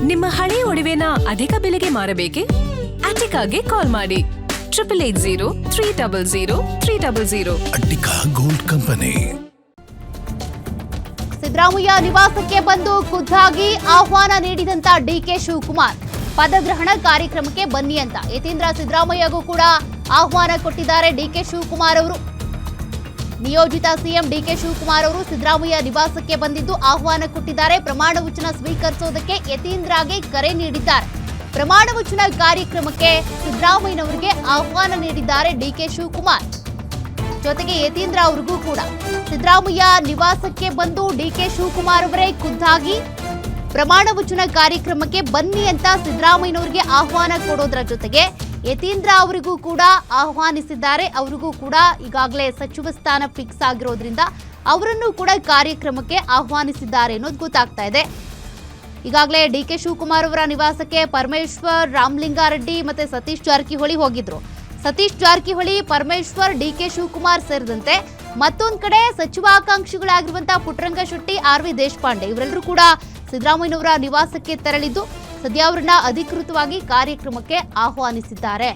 ನಿಮ್ಮ ಹಳೆಯ ಒಡವೆನ ಅಧಿಕ ಬೆಲೆಗೆ ಮಾರಬೇಕೆ? ಅಟಿಕಾಗೆ ಕಾಲ್ ಮಾಡಿ 8880 ಅಟಿಕಾ ಗೋಲ್ಡ್ ಕಂಪನಿ. ಸಿದ್ದರಾಮಯ್ಯ ನಿವಾಸಕ್ಕೆ ಬಂದು ಖುದ್ದಾಗಿ ಆಹ್ವಾನ ನೀಡಿದಂತ ಡಿಕೆ ಶಿವಕುಮಾರ್ ಪದಗ್ರಹಣ ಕಾರ್ಯಕ್ರಮಕ್ಕೆ ಬನ್ನಿ ಅಂತ ಯತೀಂದ್ರ ಸಿದ್ದರಾಮಯ್ಯಗೂ ಕೂಡ ಆಹ್ವಾನ ಕೊಟ್ಟಿದ್ದಾರೆ ಡಿಕೆ ಶಿವಕುಮಾರ್ ಅವರು. ನಿಯೋಜಿತ ಸಿಎಂ ಡಿಕೆ ಶಿವಕುಮಾರ್ ಅವರು ಸಿದ್ದರಾಮಯ್ಯ ನಿವಾಸಕ್ಕೆ ಬಂದಿದ್ದು ಆಹ್ವಾನ ಕೊಟ್ಟಿದ್ದಾರೆ. ಪ್ರಮಾಣ ವಚನ ಸ್ವೀಕರಿಸೋದಕ್ಕೆ ಯತೀಂದ್ರಗೆ ಕರೆ ನೀಡಿದ್ದಾರೆ. ಪ್ರಮಾಣ ವಚನ ಕಾರ್ಯಕ್ರಮಕ್ಕೆ ಸಿದ್ದರಾಮಯ್ಯನವರಿಗೆ ಆಹ್ವಾನ ನೀಡಿದ್ದಾರೆ ಡಿಕೆ ಶಿವಕುಮಾರ್. ಜೊತೆಗೆ ಯತೀಂದ್ರ ಅವರಿಗೂ ಕೂಡ ಸಿದ್ದರಾಮಯ್ಯ ನಿವಾಸಕ್ಕೆ ಬಂದು ಡಿಕೆ ಶಿವಕುಮಾರ್ ಅವರೇ ಖುದ್ದಾಗಿ ಪ್ರಮಾಣ ವಚನ ಕಾರ್ಯಕ್ರಮಕ್ಕೆ ಬನ್ನಿ ಅಂತ ಸಿದ್ದರಾಮಯ್ಯನವರಿಗೆ ಆಹ್ವಾನ ಕೊಡೋದ್ರ ಜೊತೆಗೆ ಯತೀಂದ್ರ ಅವರಿಗೂ ಕೂಡ ಆಹ್ವಾನಿಸಿದ್ದಾರೆ. ಅವರಿಗೂ ಕೂಡ ಈಗಾಗಲೇ ಸಚಿವ ಸ್ಥಾನ ಫಿಕ್ಸ್ ಆಗಿರೋದ್ರಿಂದ ಅವರನ್ನು ಕೂಡ ಕಾರ್ಯಕ್ರಮಕ್ಕೆ ಆಹ್ವಾನಿಸಿದ್ದಾರೆ ಅನ್ನೋದು ಗೊತ್ತಾಗ್ತಾ ಇದೆ. ಈಗಾಗಲೇ ಡಿಕೆ ಶಿವಕುಮಾರ್ ಅವರ ನಿವಾಸಕ್ಕೆ ಪರಮೇಶ್ವರ್, ರಾಮಲಿಂಗಾರೆಡ್ಡಿ ಮತ್ತೆ ಸತೀಶ್ ಜಾರಕಿಹೊಳಿ ಹೋಗಿದ್ರು. ಸತೀಶ್ ಜಾರಕಿಹೊಳಿ, ಪರಮೇಶ್ವರ್, ಡಿಕೆ ಶಿವಕುಮಾರ್ ಸೇರಿದಂತೆ ಮತ್ತೊಂದು ಕಡೆ ಸಚಿವಾಕಾಂಕ್ಷಿಗಳಾಗಿರುವಂತಹ ಪುಟ್ಟರಂಗಶೆಟ್ಟಿ, ಆರ್.ವಿ. ದೇಶಪಾಂಡೆ ಇವರೆಲ್ಲರೂ ಕೂಡ ಸಿದ್ದರಾಮಯ್ಯನವರ ನಿವಾಸಕ್ಕೆ ತೆರಳಿದ್ದು ಸದ್ಯ ಅವರನ್ನ ಅಧಿಕೃತವಾಗಿ ಕಾರ್ಯಕ್ರಮಕ್ಕೆ ಆಹ್ವಾನಿಸಿದ್ದಾರೆ.